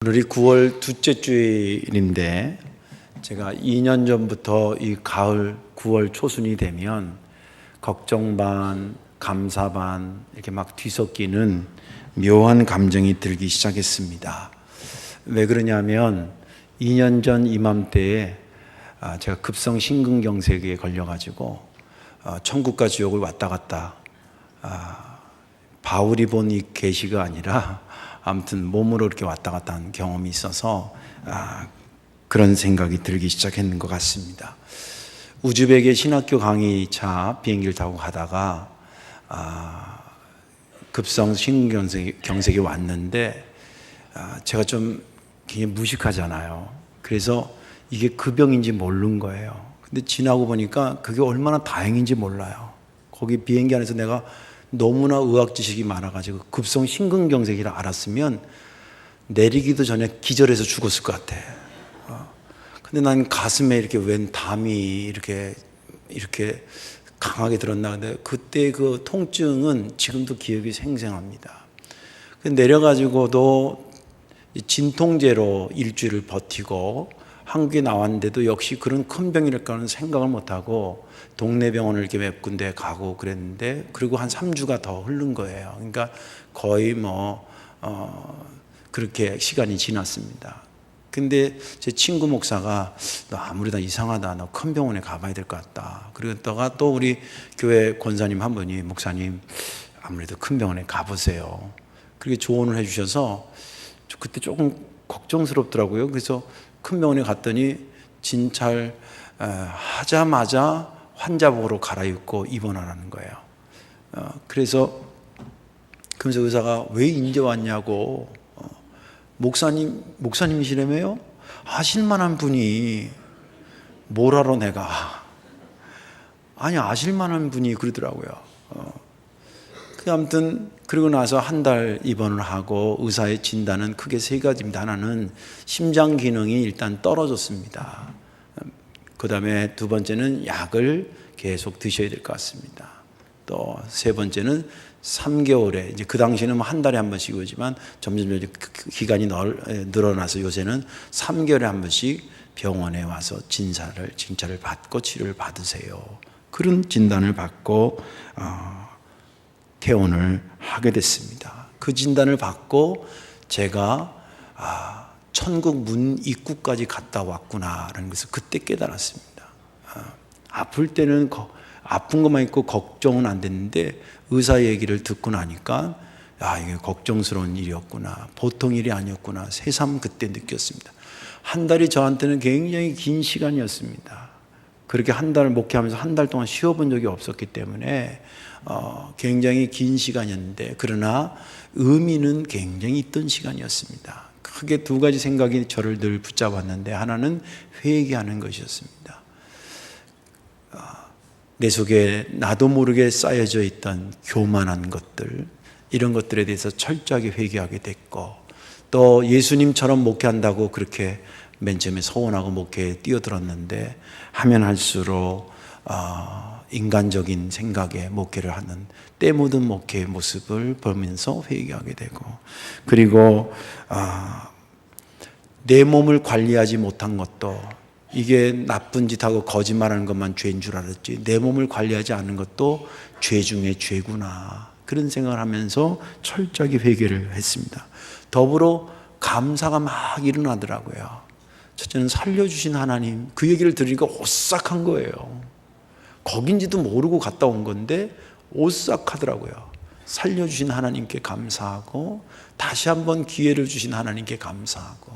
오늘이 9월 둘째 주일인데 제가 2년 전부터 이 가을 9월 초순이 되면 걱정 반, 감사 반 이렇게 막 뒤섞이는 묘한 감정이 들기 시작했습니다. 왜 그러냐면 2년 전 이맘때에 제가 급성 심근경색에 걸려가지고 천국과 지옥을 왔다 갔다 바울이 본 이 계시가 아니라 아무튼 몸으로 이렇게 왔다 갔다 한 경험이 있어서 그런 생각이 들기 시작했는 것 같습니다. 우즈벡의 신학교 강의차 비행기를 타고 가다가 급성 심근경색이 왔는데 제가 좀 굉장히 무식하잖아요. 그래서 이게 그 병인지 모르는 거예요. 근데 지나고 보니까 그게 얼마나 다행인지 몰라요. 거기 비행기 안에서 내가 너무나 의학 지식이 많아가지고 급성 심근경색이라 알았으면 내리기도 전에 기절해서 죽었을 것 같아. 근데 난 가슴에 이렇게 웬 담이 이렇게 강하게 들었나. 근데 그때 그 통증은 지금도 기억이 생생합니다. 내려가지고도 진통제로 일주일을 버티고 한국에 나왔는데도 역시 그런 큰 병이랄까는 생각을 못하고 동네 병원을 이렇게 몇 군데 가고 그랬는데, 그리고 한 3주가 더 흐른 거예요. 그러니까 거의 그렇게 시간이 지났습니다. 근데 제 친구 목사가 너 아무래도 이상하다. 너 큰 병원에 가봐야 될 것 같다. 그러다가 또 우리 교회 권사님 한 분이 목사님 아무래도 큰 병원에 가보세요. 그렇게 조언을 해주셔서 그때 조금 걱정스럽더라고요. 그래서 큰 병원에 갔더니 진찰 하자마자 환자복으로 갈아입고 입원하라는 거예요. 그래서 의사가 왜 인제 왔냐고. 목사님이시라며요? 아실만한 분이 뭘 하러 내가. 아니 아실만한 분이 그러더라고요. 아무튼 그러고 나서 한 달 입원을 하고 의사의 진단은 크게 세 가지입니다. 하나는 심장 기능이 일단 떨어졌습니다. 그 다음에 두 번째는 약을 계속 드셔야 될 것 같습니다. 또 세 번째는 3개월에, 이제 그 당시에는 한 달에 한 번씩 오지만 점점 기간이 늘어나서 요새는 3개월에 한 번씩 병원에 와서 진찰을 받고 치료를 받으세요. 그런 진단을 받고 퇴원을 하게 됐습니다. 그 진단을 받고 제가 천국 문 입구까지 갔다 왔구나라는 것을 그때 깨달았습니다. 아플 때는 아픈 것만 있고 걱정은 안 됐는데 의사 얘기를 듣고 나니까 이게 걱정스러운 일이었구나, 보통 일이 아니었구나, 새삼 그때 느꼈습니다. 한 달이 저한테는 굉장히 긴 시간이었습니다. 그렇게 한 달을 목회하면서 한 달 동안 쉬어본 적이 없었기 때문에 굉장히 긴 시간이었는데, 그러나 의미는 굉장히 있던 시간이었습니다. 크게 두 가지 생각이 저를 늘 붙잡았는데, 하나는 회개하는 것이었습니다. 내 속에 나도 모르게 쌓여져 있던 교만한 것들, 이런 것들에 대해서 철저하게 회개하게 됐고, 또 예수님처럼 목회한다고 그렇게 맨 처음에 서원하고 목회에 뛰어들었는데 하면 할수록 인간적인 생각에 목회를 하는 때 묻은 목회의 모습을 보면서 회개하게 되고, 그리고 내 몸을 관리하지 못한 것도, 이게 나쁜 짓하고 거짓말하는 것만 죄인 줄 알았지 내 몸을 관리하지 않는 것도 죄 중에 죄구나, 그런 생각을 하면서 철저하게 회개를 했습니다. 더불어 감사가 막 일어나더라고요. 첫째는 살려주신 하나님, 그 얘기를 들으니까 오싹한 거예요. 거긴지도 모르고 갔다 온 건데 오싹하더라고요. 살려주신 하나님께 감사하고, 다시 한번 기회를 주신 하나님께 감사하고,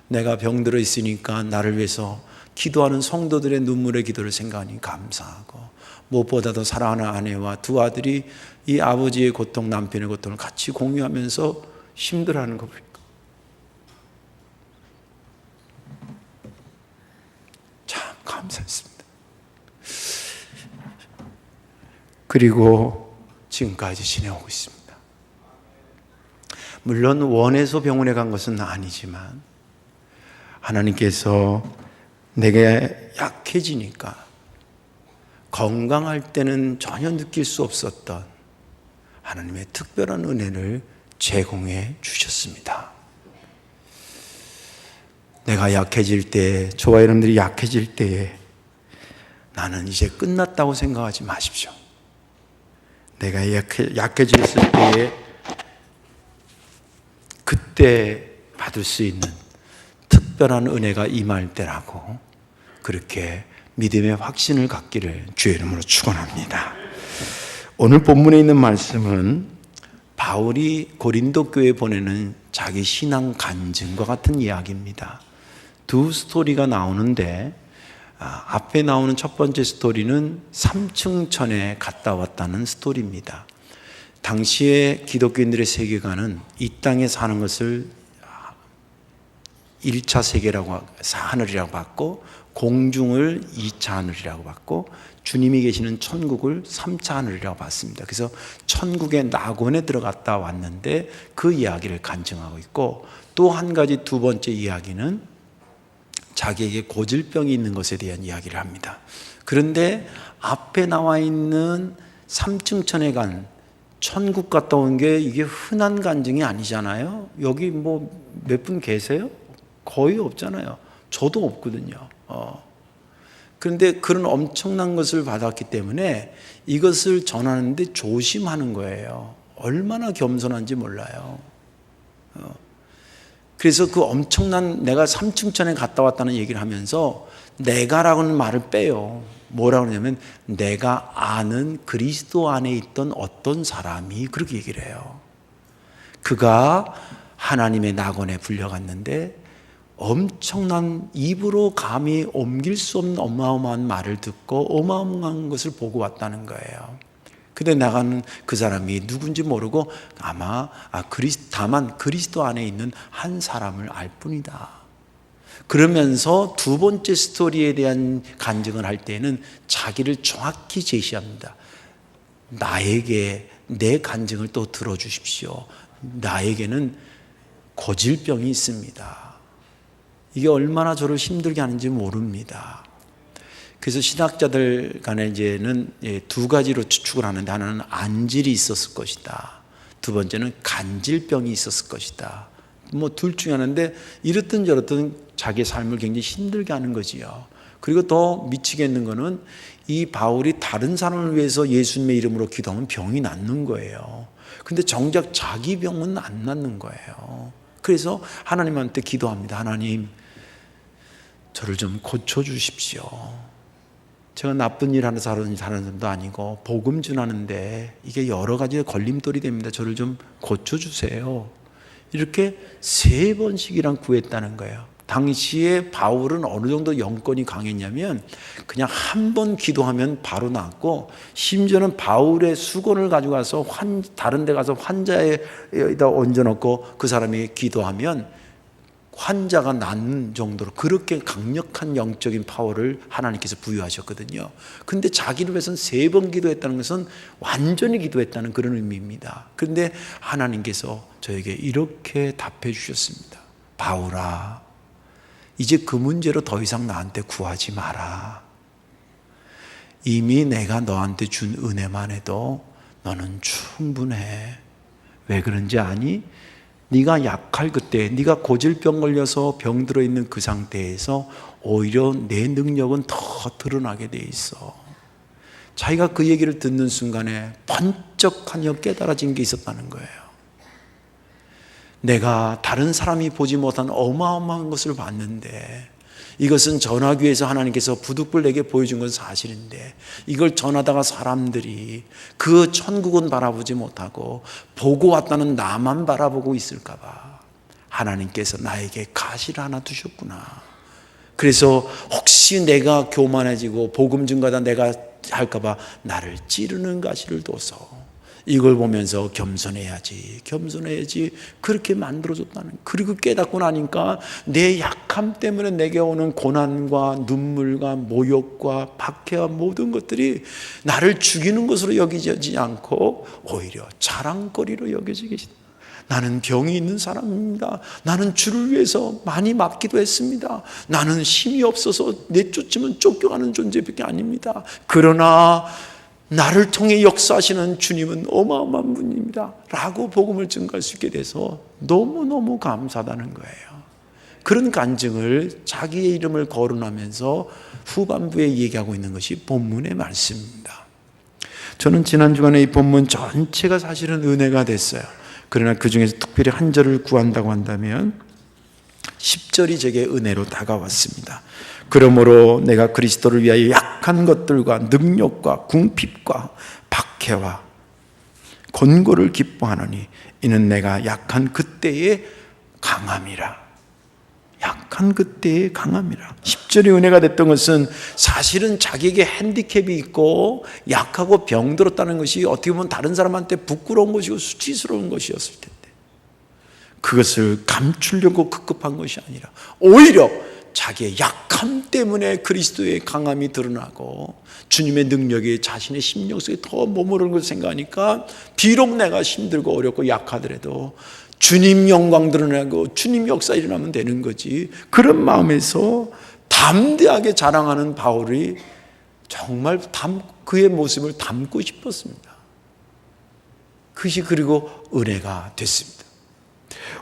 내가 병들어 있으니까 나를 위해서 기도하는 성도들의 눈물의 기도를 생각하니 감사하고, 무엇보다도 사랑하는 아내와 두 아들이 이 아버지의 고통, 남편의 고통을 같이 공유하면서 힘들어하는 거 보니까 참 감사했습니다. 그리고 지금까지 지내오고 있습니다. 물론 원해서 병원에 간 것은 아니지만 하나님께서 내게 약해지니까 건강할 때는 전혀 느낄 수 없었던 하나님의 특별한 은혜를 제공해 주셨습니다. 내가 약해질 때, 저와 여러분들이 약해질 때에 나는 이제 끝났다고 생각하지 마십시오. 내가 약해졌을 때에 그때 받을 수 있는 특별한 은혜가 임할 때라고, 그렇게 믿음의 확신을 갖기를 주의 이름으로 축원합니다. 오늘 본문에 있는 말씀은 바울이 고린도 교회에 보내는 자기 신앙 간증과 같은 이야기입니다. 두 스토리가 나오는데, 앞에 나오는 첫 번째 스토리는 삼층천에 갔다 왔다는 스토리입니다. 당시에 기독교인들의 세계관은 이 땅에 사는 것을 1차 세계라고, 하늘이라고 봤고, 공중을 2차 하늘이라고 봤고, 주님이 계시는 천국을 3차 하늘이라고 봤습니다. 그래서 천국의 낙원에 들어갔다 왔는데 그 이야기를 간증하고 있고, 또 한 가지 두 번째 이야기는 자기에게 고질병이 있는 것에 대한 이야기를 합니다. 그런데 앞에 나와 있는 삼층천에 간 천국 갔다 온 게 이게 흔한 간증이 아니잖아요. 여기 뭐 몇 분 계세요? 거의 없잖아요. 저도 없거든요. 그런데 그런 엄청난 것을 받았기 때문에 이것을 전하는데 조심하는 거예요. 얼마나 겸손한지 몰라요. 그래서 그 엄청난, 내가 삼층천에 갔다 왔다는 얘기를 하면서 내가라고는 말을 빼요. 뭐라고 그러냐면 내가 아는 그리스도 안에 있던 어떤 사람이 그렇게 얘기를 해요. 그가 하나님의 낙원에 불려갔는데 엄청난, 입으로 감히 옮길 수 없는 어마어마한 말을 듣고 어마어마한 것을 보고 왔다는 거예요. 근데 나가는 그 사람이 누군지 모르고 아마 다만 그리스도 안에 있는 한 사람을 알 뿐이다. 그러면서 두 번째 스토리에 대한 간증을 할 때는 자기를 정확히 제시합니다. 나에게 내 간증을 또 들어주십시오. 나에게는 고질병이 있습니다. 이게 얼마나 저를 힘들게 하는지 모릅니다. 그래서 신학자들 간에 이제는 두 가지로 추측을 하는데, 하나는 안질이 있었을 것이다. 두 번째는 간질병이 있었을 것이다. 뭐 둘 중에 하나인데, 이렇든 저렇든 자기의 삶을 굉장히 힘들게 하는 거지요. 그리고 더 미치겠는 거는 이 바울이 다른 사람을 위해서 예수님의 이름으로 기도하면 병이 낫는 거예요. 근데 정작 자기 병은 안 낫는 거예요. 그래서 하나님한테 기도합니다. 하나님, 저를 좀 고쳐주십시오. 제가 나쁜 일 하는 사람도 아니고 복음 전하는데 이게 여러 가지 걸림돌이 됩니다. 저를 좀 고쳐주세요. 이렇게 3번씩이랑 구했다는 거예요. 당시에 바울은 어느 정도 영권이 강했냐면 그냥 한 번 기도하면 바로 낫고, 심지어는 바울의 수건을 가져가서 다른 데 가서 환자에다 얹어놓고 그 사람이 기도하면 환자가 낫는 정도로 그렇게 강력한 영적인 파워를 하나님께서 부여하셨거든요. 근데 자기를 위해서는 3번 기도했다는 것은 완전히 기도했다는 그런 의미입니다. 그런데 하나님께서 저에게 이렇게 답해 주셨습니다. 바울아, 이제 그 문제로 더 이상 나한테 구하지 마라. 이미 내가 너한테 준 은혜만 해도 너는 충분해. 왜 그런지 아니? 네가 약할 그때, 네가 고질병 걸려서 병들어 있는 그 상태에서 오히려 내 능력은 더 드러나게 돼 있어. 자기가 그 얘기를 듣는 순간에 번쩍하며 깨달아진 게 있었다는 거예요. 내가 다른 사람이 보지 못한 어마어마한 것을 봤는데, 이것은 전하기 위해서 하나님께서 부득불 내게 보여준 건 사실인데, 이걸 전하다가 사람들이 그 천국은 바라보지 못하고 보고 왔다는 나만 바라보고 있을까 봐 하나님께서 나에게 가시를 하나 두셨구나. 그래서 혹시 내가 교만해지고 복음 증거다 내가 할까 봐 나를 찌르는 가시를 둬서 이걸 보면서 겸손해야지 그렇게 만들어줬다는. 그리고 깨닫고 나니까 내 약함 때문에 내게 오는 고난과 눈물과 모욕과 박해와 모든 것들이 나를 죽이는 것으로 여기지 않고 오히려 자랑거리로 여겨지게 계신다. 나는 병이 있는 사람입니다. 나는 주를 위해서 많이 맞기도 했습니다. 나는 힘이 없어서 내쫓으면 쫓겨가는 존재밖에 아닙니다. 그러나 나를 통해 역사하시는 주님은 어마어마한 분입니다 라고 복음을 증거할 수 있게 돼서 너무너무 감사하다는 거예요. 그런 간증을 자기의 이름을 거론하면서 후반부에 얘기하고 있는 것이 본문의 말씀입니다. 저는 지난 주간에 이 본문 전체가 사실은 은혜가 됐어요. 그러나 그 중에서 특별히 한 절을 구한다고 한다면 10절이 제게 은혜로 다가왔습니다. 그러므로 내가 그리스도를 위하여 약한 것들과 능력과 궁핍과 박해와 권고를 기뻐하노니 이는 내가 약한 그때의 강함이라. 약한 그때의 강함이라. 10절의 은혜가 됐던 것은 사실은 자기에게 핸디캡이 있고 약하고 병들었다는 것이 어떻게 보면 다른 사람한테 부끄러운 것이고 수치스러운 것이었을 텐데 그것을 감추려고 급급한 것이 아니라 오히려 자기의 약함 때문에 그리스도의 강함이 드러나고 주님의 능력이 자신의 심령 속에 더 머무르는 것을 생각하니까 비록 내가 힘들고 어렵고 약하더라도 주님 영광 드러나고 주님 역사 일어나면 되는 거지. 그런 마음에서 담대하게 자랑하는 바울이 정말 그의 모습을 담고 싶었습니다. 그것이 그리고 은혜가 됐습니다.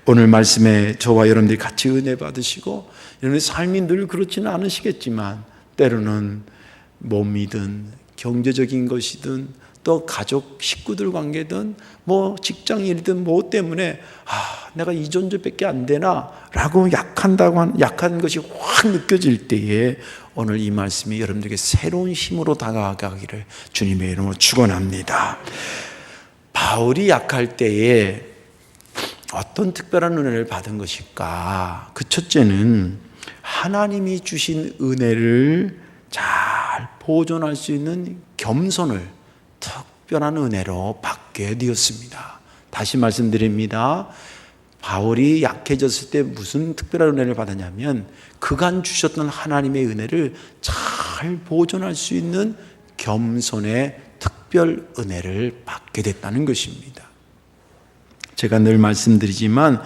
오늘 말씀에 저와 여러분들이 같이 은혜 받으시고 여러분의 삶이 늘 그렇지는 않으시겠지만 때로는 몸이든 경제적인 것이든 또 가족 식구들 관계든 뭐 직장일이든 뭐 때문에 내가 이 존재밖에 안 되나 라고 약한 것이 확 느껴질 때에 오늘 이 말씀이 여러분들에게 새로운 힘으로 다가가기를 주님의 이름으로 축원합니다. 바울이 약할 때에 어떤 특별한 은혜를 받은 것일까? 그 첫째는 하나님이 주신 은혜를 잘 보존할 수 있는 겸손을 특별한 은혜로 받게 되었습니다. 다시 말씀드립니다. 바울이 약해졌을 때 무슨 특별한 은혜를 받았냐면 그간 주셨던 하나님의 은혜를 잘 보존할 수 있는 겸손의 특별 은혜를 받게 됐다는 것입니다. 제가 늘 말씀드리지만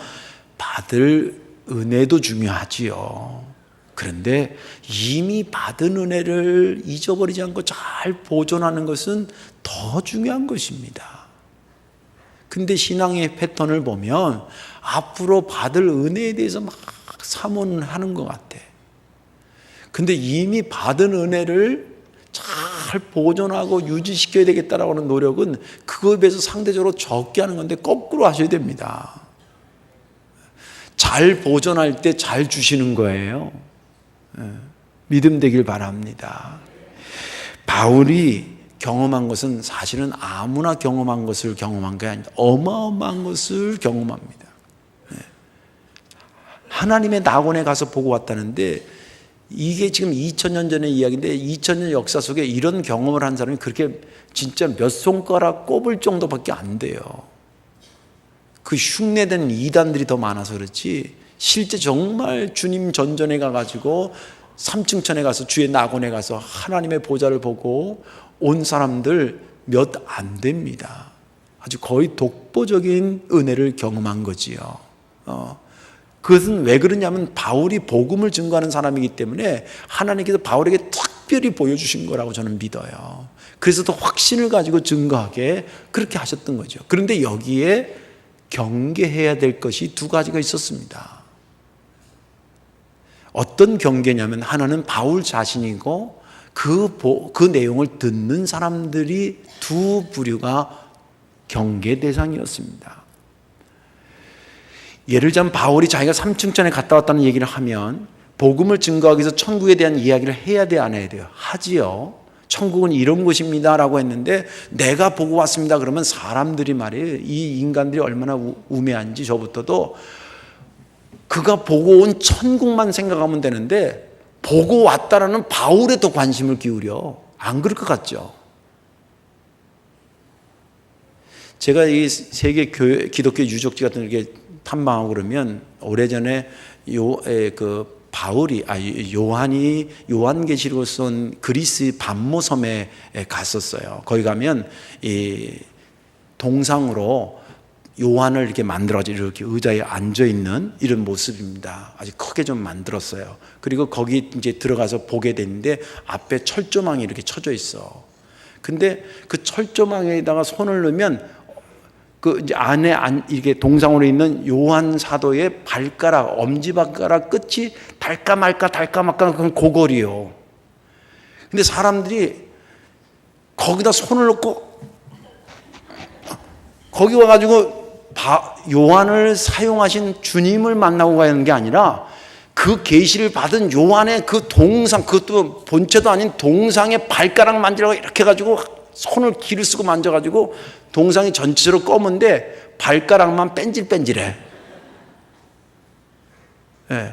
받을 은혜도 중요하지요. 그런데 이미 받은 은혜를 잊어버리지 않고 잘 보존하는 것은 더 중요한 것입니다. 근데 신앙의 패턴을 보면 앞으로 받을 은혜에 대해서 막 사모하는 것 같아. 근데 이미 받은 은혜를 잘 보존하고 유지시켜야 되겠다라고 하는 노력은 그거에 비해서 상대적으로 적게 하는 건데 거꾸로 하셔야 됩니다. 잘 보존할 때 잘 주시는 거예요. 믿음 되길 바랍니다. 바울이 경험한 것은 사실은 아무나 경험한 것을 경험한 게 아닙니다. 어마어마한 것을 경험합니다. 하나님의 낙원에 가서 보고 왔다는데 이게 지금 2000년 전의 이야기인데 2000년 역사 속에 이런 경험을 한 사람이 그렇게 진짜 몇 손가락 꼽을 정도밖에 안 돼요. 그 흉내된 이단들이 더 많아서 그렇지 실제 정말 주님 전전에 가가지고 삼층천에 가서 주의 낙원에 가서 하나님의 보좌를 보고 온 사람들 몇 안 됩니다. 아주 거의 독보적인 은혜를 경험한 거지요. 그것은 왜 그러냐면 바울이 복음을 증거하는 사람이기 때문에 하나님께서 바울에게 특별히 보여주신 거라고 저는 믿어요. 그래서 더 확신을 가지고 증거하게 그렇게 하셨던 거죠. 그런데 여기에 경계해야 될 것이 두 가지가 있었습니다. 어떤 경계냐면 하나는 바울 자신이고 그 내용을 듣는 사람들이 두 부류가 경계 대상이었습니다. 예를 들자면 바울이 자기가 삼층천에 갔다 왔다는 얘기를 하면 복음을 증거하기 위해서 천국에 대한 이야기를 해야 돼, 안 해야 돼요? 하지요. 천국은 이런 곳입니다 라고 했는데 내가 보고 왔습니다 그러면 사람들이 말이에요. 이 인간들이 얼마나 우매한지 저부터도 그가 보고 온 천국만 생각하면 되는데 보고 왔다라는 바울에 더 관심을 기울여. 안 그럴 것 같죠? 제가 이 세계 기독교 유적지 같은 거 이렇게 탐방하고 그러면 오래전에 요한이 요한계시록을 쓴 그리스 반모섬에 갔었어요. 거기 가면 이 동상으로 요한을 이렇게 만들어가지고 이렇게 의자에 앉아 있는 이런 모습입니다. 아주 크게 좀 만들었어요. 그리고 거기 이제 들어가서 보게 되는데 앞에 철조망이 이렇게 쳐져 있어. 근데 그 철조망에다가 손을 넣으면 그 이제 안에 이게 동상으로 있는 요한 사도의 발가락, 엄지발가락 끝이 달까 말까 그건 고걸이요. 근데 사람들이 거기다 손을 넣고 거기 와가지고 요한을 사용하신 주님을 만나고 가는 게 아니라 그 계시를 받은 요한의 그 동상, 그것도 본체도 아닌 동상의 발가락 만지라고 이렇게 해가지고 손을 기를 쓰고 만져가지고 동상이 전체로 검은데 발가락만 뺀질뺀질해. 네.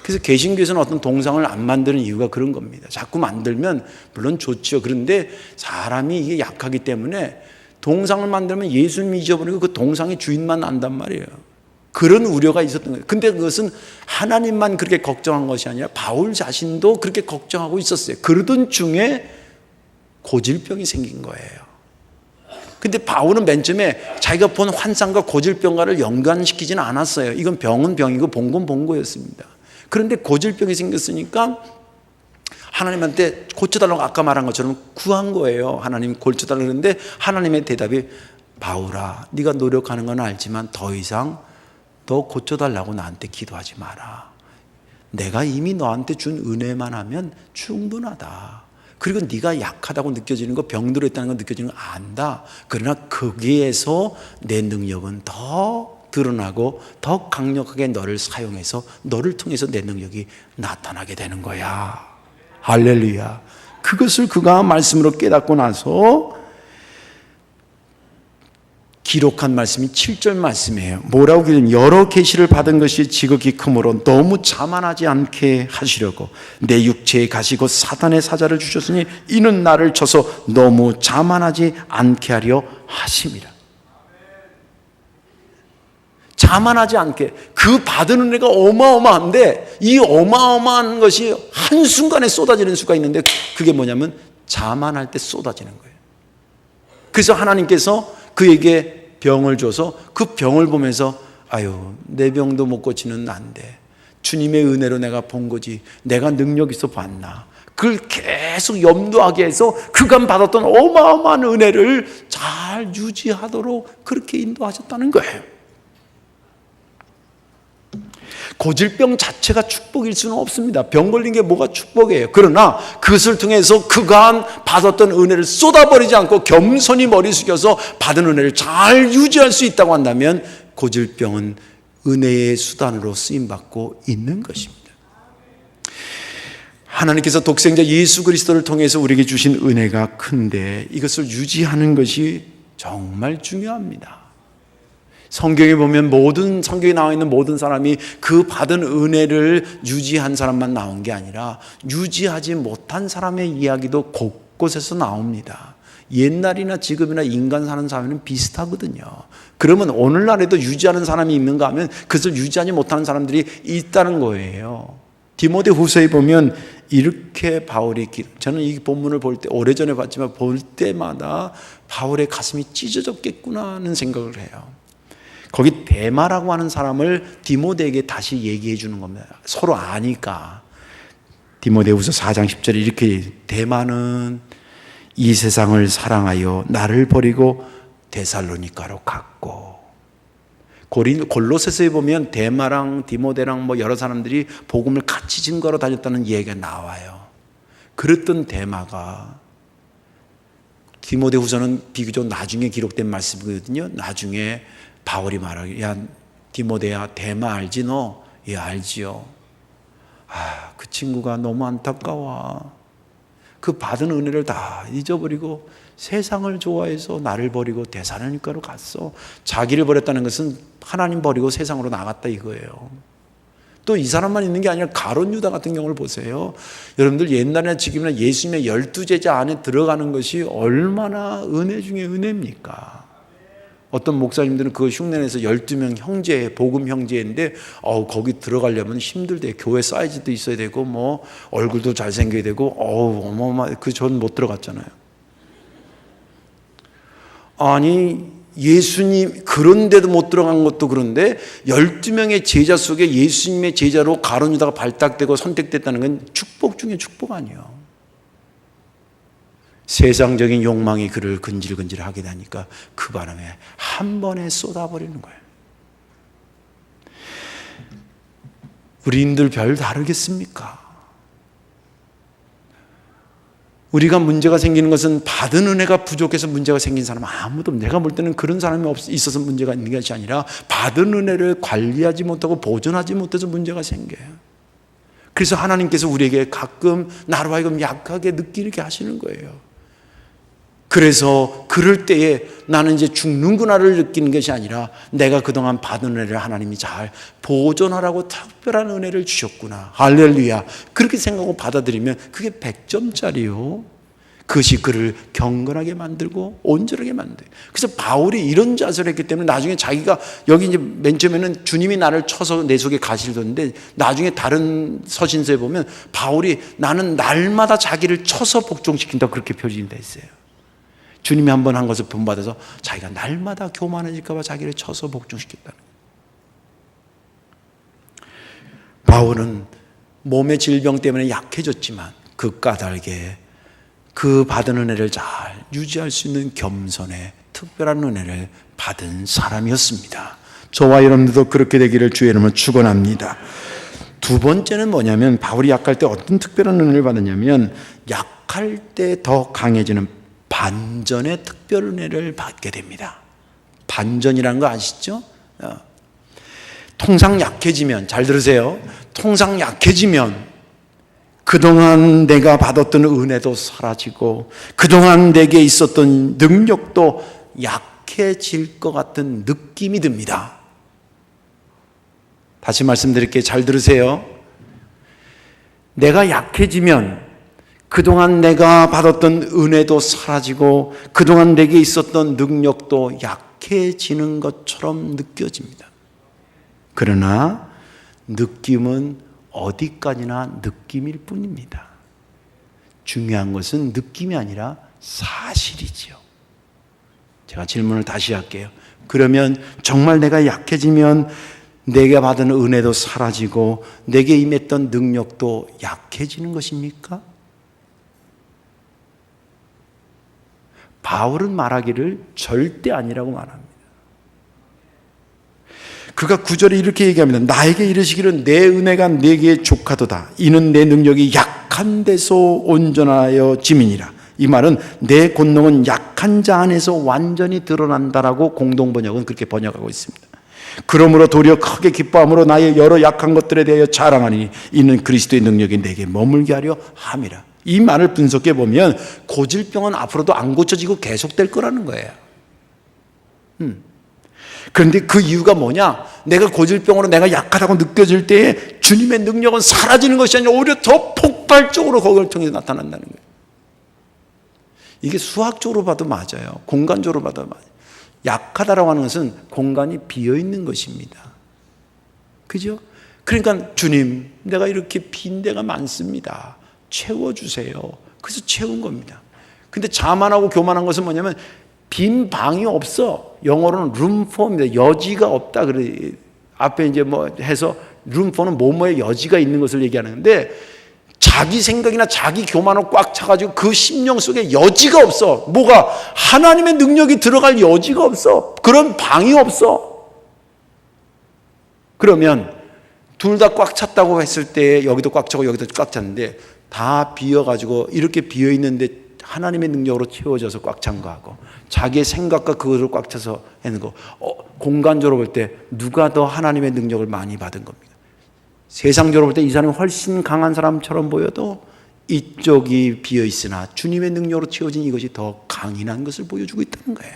그래서 개신교에서는 어떤 동상을 안 만드는 이유가 그런 겁니다. 자꾸 만들면 물론 좋죠. 그런데 사람이 이게 약하기 때문에 동상을 만들면 예수님이 잊어버리고 그 동상의 주인만 안단 말이에요. 그런 우려가 있었던 거예요. 근데 그것은 하나님만 그렇게 걱정한 것이 아니라 바울 자신도 그렇게 걱정하고 있었어요. 그러던 중에 고질병이 생긴 거예요. 근데 바울은 맨 처음에 자기가 본 환상과 고질병과를 연관시키지는 않았어요. 이건 병은 병이고 본 건 본 거였습니다. 그런데 고질병이 생겼으니까 하나님한테 고쳐달라고 아까 말한 것처럼 구한 거예요. 하나님 고쳐달라고 그러는데 하나님의 대답이 바울아, 네가 노력하는 건 알지만 더 이상 너 고쳐달라고 나한테 기도하지 마라. 내가 이미 너한테 준 은혜만 하면 충분하다. 그리고 네가 약하다고 느껴지는 거, 병들어 있다는 거 느껴지는 거 안다. 그러나 거기에서 내 능력은 더 드러나고 더 강력하게 너를 사용해서 너를 통해서 내 능력이 나타나게 되는 거야. 할렐루야. 그것을 그가 말씀으로 깨닫고 나서 기록한 말씀이 7절 말씀이에요. 뭐라고 기록했냐면 여러 계시를 받은 것이 지극히 크므로 너무 자만하지 않게 하시려고 내 육체에 가시고 사단의 사자를 주셨으니 이는 나를 쳐서 너무 자만하지 않게 하려 하심이라. 자만하지 않게. 그 받은 은혜가 어마어마한데 이 어마어마한 것이 한순간에 쏟아지는 수가 있는데 그게 뭐냐면 자만할 때 쏟아지는 거예요. 그래서 하나님께서 그에게 병을 줘서 그 병을 보면서 아유, 내 병도 못 고치는 난데 주님의 은혜로 내가 본 거지 내가 능력 있어 봤나. 그걸 계속 염두하게 해서 그간 받았던 어마어마한 은혜를 잘 유지하도록 그렇게 인도하셨다는 거예요. 고질병 자체가 축복일 수는 없습니다. 병 걸린 게 뭐가 축복이에요. 그러나 그것을 통해서 그간 받았던 은혜를 쏟아버리지 않고 겸손히 머리 숙여서 받은 은혜를 잘 유지할 수 있다고 한다면 고질병은 은혜의 수단으로 쓰임받고 있는 것입니다. 하나님께서 독생자 예수 그리스도를 통해서 우리에게 주신 은혜가 큰데 이것을 유지하는 것이 정말 중요합니다. 성경에 보면 성경에 나와 있는 모든 사람이 그 받은 은혜를 유지한 사람만 나온 게 아니라 유지하지 못한 사람의 이야기도 곳곳에서 나옵니다. 옛날이나 지금이나 인간 사는 사회는 비슷하거든요. 그러면 오늘날에도 유지하는 사람이 있는가 하면 그것을 유지하지 못하는 사람들이 있다는 거예요. 디모데 후서에 보면 이렇게 바울이 저는 이 본문을 볼 때 오래전에 봤지만 볼 때마다 바울의 가슴이 찢어졌겠구나 하는 생각을 해요. 거기 데마라고 하는 사람을 디모데에게 다시 얘기해 주는 겁니다. 서로 아니까. 디모데후서 4장 10절에 이렇게 데마는 이 세상을 사랑하여 나를 버리고 데살로니가로 갔고, 골로새서에 보면 데마랑 디모데랑 여러 사람들이 복음을 같이 증거로 다녔다는 얘기가 나와요. 그랬던 데마가 디모데후서는 비교적 나중에 기록된 말씀이거든요. 나중에 바울이 말하기, 야 디모데야 데마 알지 너? 예 알지요. 아, 그 친구가 너무 안타까워. 그 받은 은혜를 다 잊어버리고 세상을 좋아해서 나를 버리고 데살로니가로 갔어. 자기를 버렸다는 것은 하나님 버리고 세상으로 나갔다 이거예요. 또 이 사람만 있는 게 아니라 가룟 유다 같은 경우를 보세요. 여러분들 옛날이나 지금이나 예수님의 12제자 안에 들어가는 것이 얼마나 은혜 중에 은혜입니까? 어떤 목사님들은 그거 흉내내서 12명 형제, 복음 형제인데 거기 들어가려면 힘들대. 교회 사이즈도 있어야 되고 얼굴도 잘생겨야 되고 어마어마. 전 못 들어갔잖아요. 아니 예수님 그런데도 못 들어간 것도 그런데 12명의 제자 속에 예수님의 제자로 가룟 유다가 발탁되고 선택됐다는 건 축복 중에 축복 아니에요. 세상적인 욕망이 그를 근질근질하게 되니까 그 바람에 한 번에 쏟아버리는 거예요. 우리인들 별 다르겠습니까? 우리가 문제가 생기는 것은 받은 은혜가 부족해서 문제가 생긴 사람은 아무도 없어요. 내가 볼 때는 그런 사람이 있어서 문제가 있는 것이 아니라 받은 은혜를 관리하지 못하고 보존하지 못해서 문제가 생겨요. 그래서 하나님께서 우리에게 가끔 나로 하여금 약하게 느끼게 하시는 거예요. 그래서 그럴 때에 나는 이제 죽는구나를 느끼는 것이 아니라 내가 그동안 받은 은혜를 하나님이 잘 보존하라고 특별한 은혜를 주셨구나. 할렐루야. 그렇게 생각하고 받아들이면 그게 100점짜리요. 그것이 그를 경건하게 만들고 온전하게 만들어요. 그래서 바울이 이런 자세를 했기 때문에 나중에 자기가 여기 이제 맨 처음에는 주님이 나를 쳐서 내 속에 가시를 뒀는데 나중에 다른 서신서에 보면 바울이 나는 날마다 자기를 쳐서 복종시킨다 그렇게 표현돼 있어요. 주님이 한 번 한 것을 본받아서 자기가 날마다 교만해질까 봐 자기를 쳐서 복종시켰다는 거예요. 바울은 몸의 질병 때문에 약해졌지만 그 까닭에 그 받은 은혜를 잘 유지할 수 있는 겸손의 특별한 은혜를 받은 사람이었습니다. 저와 여러분들도 그렇게 되기를 주의 이름으로 축원합니다. 두 번째는 뭐냐면 바울이 약할 때 어떤 특별한 은혜를 받았냐면 약할 때 더 강해지는 반전의 특별 은혜를 받게 됩니다. 반전이라는 거 아시죠? 통상 약해지면, 잘 들으세요. 통상 약해지면 그동안 내가 받았던 은혜도 사라지고 그동안 내게 있었던 능력도 약해질 것 같은 느낌이 듭니다. 다시 말씀드릴게요. 잘 들으세요. 내가 약해지면 그동안 내가 받았던 은혜도 사라지고 그동안 내게 있었던 능력도 약해지는 것처럼 느껴집니다. 그러나 느낌은 어디까지나 느낌일 뿐입니다. 중요한 것은 느낌이 아니라 사실이지요. 제가 질문을 다시 할게요. 그러면 정말 내가 약해지면 내가 받은 은혜도 사라지고 내게 임했던 능력도 약해지는 것입니까? 바울은 말하기를 절대 아니라고 말합니다. 그가 9절에 이렇게 얘기합니다. 나에게 이르시기를 내 은혜가 내게 족하도다. 이는 내 능력이 약한 데서 온전하여 짐이니라. 이 말은 내 권능은 약한 자 안에서 완전히 드러난다라고 공동번역은 그렇게 번역하고 있습니다. 그러므로 도리어 크게 기뻐함으로 나의 여러 약한 것들에 대하여 자랑하니 이는 그리스도의 능력이 내게 머물게 하려 함이라. 이 말을 분석해 보면 고질병은 앞으로도 안 고쳐지고 계속될 거라는 거예요. 그런데 그 이유가 뭐냐? 내가 고질병으로 내가 약하다고 느껴질 때에 주님의 능력은 사라지는 것이 아니라 오히려 더 폭발적으로 그걸 통해서 나타난다는 거예요. 이게 수학적으로 봐도 맞아요. 공간적으로 봐도 맞아요. 약하다라고 하는 것은 공간이 비어있는 것입니다. 그죠? 그러니까 주님, 내가 이렇게 빈 데가 많습니다. 채워주세요. 그래서 채운 겁니다. 근데 자만하고 교만한 것은 뭐냐면 빈 방이 없어. 영어로는 room for입니다. 여지가 없다. 그래. 앞에 이제 뭐 해서 room for는 뭐뭐의 여지가 있는 것을 얘기하는데 자기 생각이나 자기 교만으로 꽉 차가지고 그 심령 속에 여지가 없어. 뭐가 하나님의 능력이 들어갈 여지가 없어. 그런 방이 없어. 그러면 둘 다 꽉 찼다고 했을 때 여기도 꽉 차고 여기도 꽉 찼는데 다 비어가지고 이렇게 비어있는데 하나님의 능력으로 채워져서 꽉 찬 거하고 자기의 생각과 그것을 꽉 차서 하는 거 공간적으로 볼 때 누가 더 하나님의 능력을 많이 받은 겁니까? 세상적으로 볼 때 이 사람이 훨씬 강한 사람처럼 보여도 이쪽이 비어있으나 주님의 능력으로 채워진 이것이 더 강인한 것을 보여주고 있다는 거예요.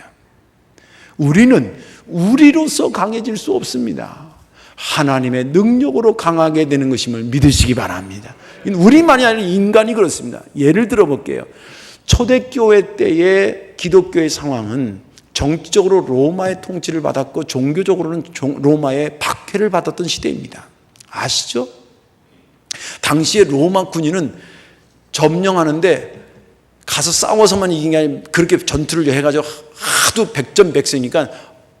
우리는 우리로서 강해질 수 없습니다. 하나님의 능력으로 강하게 되는 것임을 믿으시기 바랍니다. 우리만이 아니라 인간이 그렇습니다. 예를 들어 볼게요. 초대교회 때의 기독교의 상황은 정치적으로 로마의 통치를 받았고 종교적으로는 로마의 박해를 받았던 시대입니다. 아시죠? 당시에 로마 군인은 점령하는데 가서 싸워서만 이긴 게 아니라 그렇게 전투를 해가지고 하도 백전백승이니까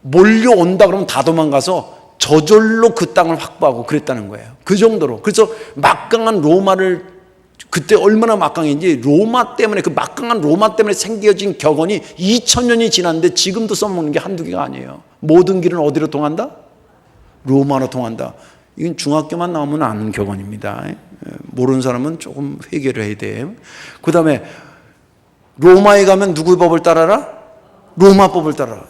몰려온다 그러면 다 도망가서 저절로 그 땅을 확보하고 그랬다는 거예요. 그 정도로. 그래서 막강한 로마를 그때 얼마나 막강했는지 로마 때문에, 그 막강한 로마 때문에 생겨진 격언이 2000년이 지났는데 지금도 써먹는 게 한두 개가 아니에요. 모든 길은 어디로 통한다? 로마로 통한다. 이건 중학교만 나오면 아는 격언입니다. 모르는 사람은 조금 회개를 해야 돼요. 그 다음에 로마에 가면 누구 법을 따라라? 로마 법을 따라라.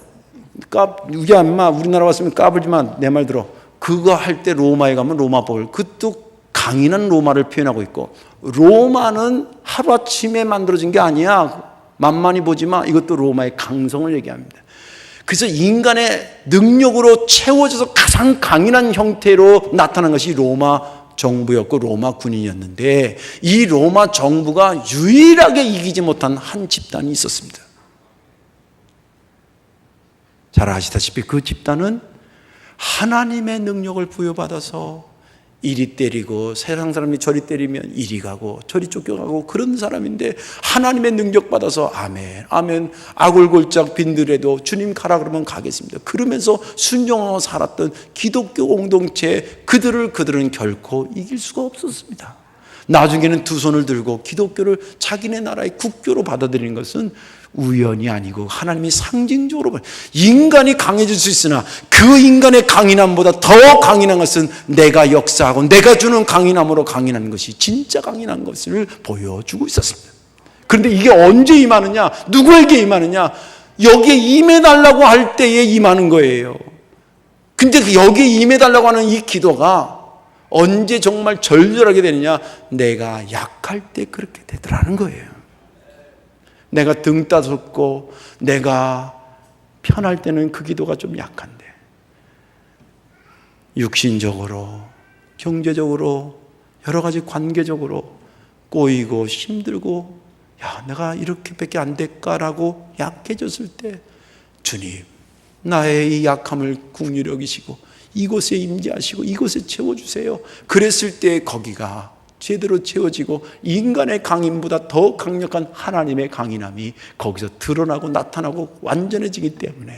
이게 아마 우리나라 왔으면 까불지만 내 말 들어. 그거 할 때 로마에 가면 로마 법을, 그것도 강인한 로마를 표현하고 있고, 로마는 하루아침에 만들어진 게 아니야. 만만히 보지 마. 이것도 로마의 강성을 얘기합니다. 그래서 인간의 능력으로 채워져서 가장 강인한 형태로 나타난 것이 로마 정부였고 로마 군인이었는데, 이 로마 정부가 유일하게 이기지 못한 한 집단이 있었습니다. 잘 아시다시피 그 집단은 하나님의 능력을 부여받아서 이리 때리고, 세상 사람이 저리 때리면 이리 가고 저리 쫓겨가고 그런 사람인데, 하나님의 능력 받아서 아멘 아멘 아골골짝 빈들에도 주님 가라 그러면 가겠습니다. 그러면서 순종하고 살았던 기독교 공동체, 그들은 결코 이길 수가 없었습니다. 나중에는 두 손을 들고 기독교를 자기네 나라의 국교로 받아들이는 것은 우연이 아니고 하나님이 상징적으로, 인간이 강해질 수 있으나 그 인간의 강인함보다 더 강인한 것은 내가 역사하고 내가 주는 강인함으로 강인한 것이 진짜 강인한 것을 보여주고 있었습니다. 그런데 이게 언제 임하느냐? 누구에게 임하느냐? 여기에 임해달라고 할 때에 임하는 거예요. 근데 여기에 임해달라고 하는 이 기도가 언제 정말 절절하게 되느냐? 내가 약할 때 그렇게 되더라는 거예요. 내가 등 따숩고 내가 편할 때는 그 기도가 좀 약한데, 육신적으로, 경제적으로, 여러 가지 관계적으로 꼬이고 힘들고, 야, 내가 이렇게밖에 안 될까라고 약해졌을 때 주님, 나의 이 약함을 긍휼히 여기시고 이곳에 임재하시고 이곳에 채워주세요. 그랬을 때 거기가 제대로 채워지고 인간의 강인보다 더 강력한 하나님의 강인함이 거기서 드러나고 나타나고 완전해지기 때문에,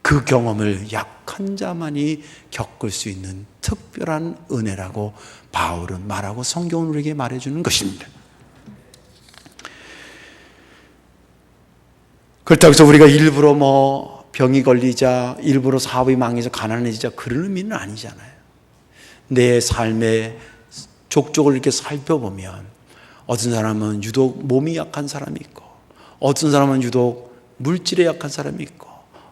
그 경험을 약한 자만이 겪을 수 있는 특별한 은혜라고 바울은 말하고 성경은 우리에게 말해주는 것입니다. 그렇다고 해서 우리가 일부러 병이 걸리자, 일부러 사업이 망해서 가난해지자, 그런 의미는 아니잖아요. 내 삶의 족적을 이렇게 살펴보면 어떤 사람은 유독 몸이 약한 사람이 있고, 어떤 사람은 유독 물질에 약한 사람이 있고,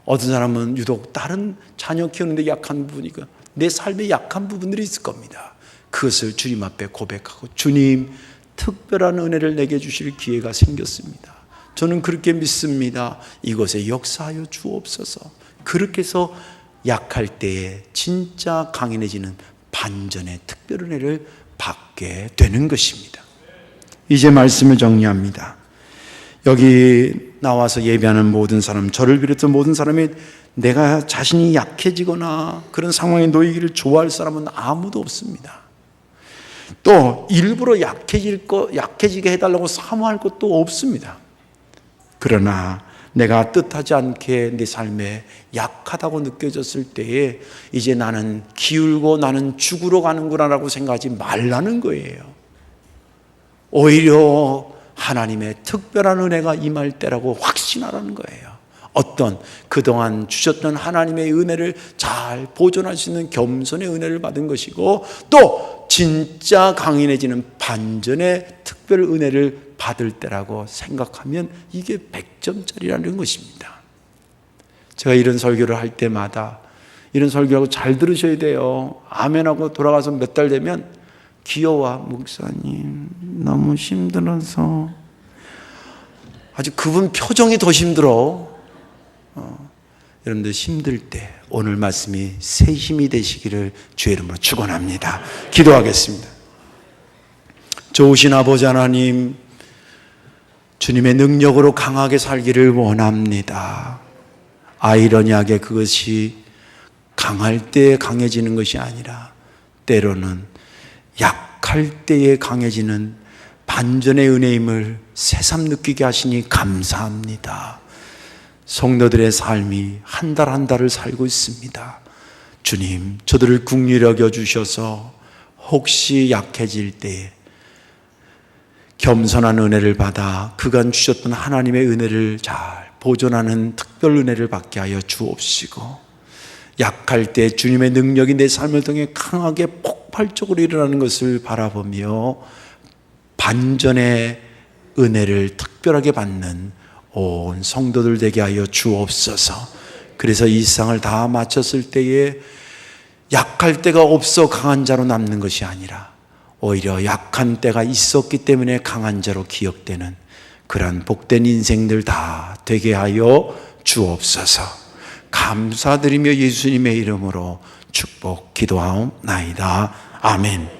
어떤 사람은 유독 다른 자녀 키우는데 약한 부분이 있고, 내 삶에 약한 부분들이 있을 겁니다. 그것을 주님 앞에 고백하고, 주님, 특별한 은혜를 내게 주실 기회가 생겼습니다. 저는 그렇게 믿습니다. 이곳에 역사하여 주옵소서. 그렇게 해서 약할 때에 진짜 강인해지는 반전의 특별 은혜를 받게 되는 것입니다. 이제 말씀을 정리합니다. 여기 나와서 예배하는 모든 사람, 저를 비롯해서 모든 사람이 내가 자신이 약해지거나 그런 상황에 놓이기를 좋아할 사람은 아무도 없습니다. 또 일부러 약해지게 해달라고 사모할 것도 없습니다. 그러나 내가 뜻하지 않게 내 삶에 약하다고 느껴졌을 때에 이제 나는 기울고 나는 죽으러 가는구나라고 생각하지 말라는 거예요. 오히려 하나님의 특별한 은혜가 임할 때라고 확신하라는 거예요. 어떤 그동안 주셨던 하나님의 은혜를 잘 보존할 수 있는 겸손의 은혜를 받은 것이고, 또 진짜 강인해지는 반전의 특별 은혜를 받을 때라고 생각하면 이게 100점짜리라는 것입니다. 제가 이런 설교를 할 때마다 이런 설교하고 잘 들으셔야 돼요. 아멘하고 돌아가서 몇 달 되면 귀여워, 목사님 너무 힘들어서. 아주 그분 표정이 더 힘들어. 여러분들 힘들 때 오늘 말씀이 새 힘이 되시기를 주의 이름으로 축원합니다. 기도하겠습니다. 좋으신 아버지 하나님, 주님의 능력으로 강하게 살기를 원합니다. 아이러니하게 그것이 강할 때 강해지는 것이 아니라 때로는 약할 때에 강해지는 반전의 은혜임을 새삼 느끼게 하시니 감사합니다. 성도들의 삶이 한 달 한 달을 살고 있습니다. 주님, 저들을 긍휼히 여겨 주셔서 혹시 약해질 때에 겸손한 은혜를 받아 그간 주셨던 하나님의 은혜를 잘 보존하는 특별 은혜를 받게 하여 주옵시고, 약할 때 주님의 능력이 내 삶을 통해 강하게 폭발적으로 일어나는 것을 바라보며 반전의 은혜를 특별하게 받는 온 성도들 되게 하여 주옵소서. 그래서 이 세상을 다 마쳤을 때에 약할 때가 없어 강한 자로 남는 것이 아니라 오히려 약한 때가 있었기 때문에 강한 자로 기억되는 그러한 복된 인생들 다 되게 하여 주옵소서. 감사드리며 예수님의 이름으로 축복 기도하옵나이다. 아멘.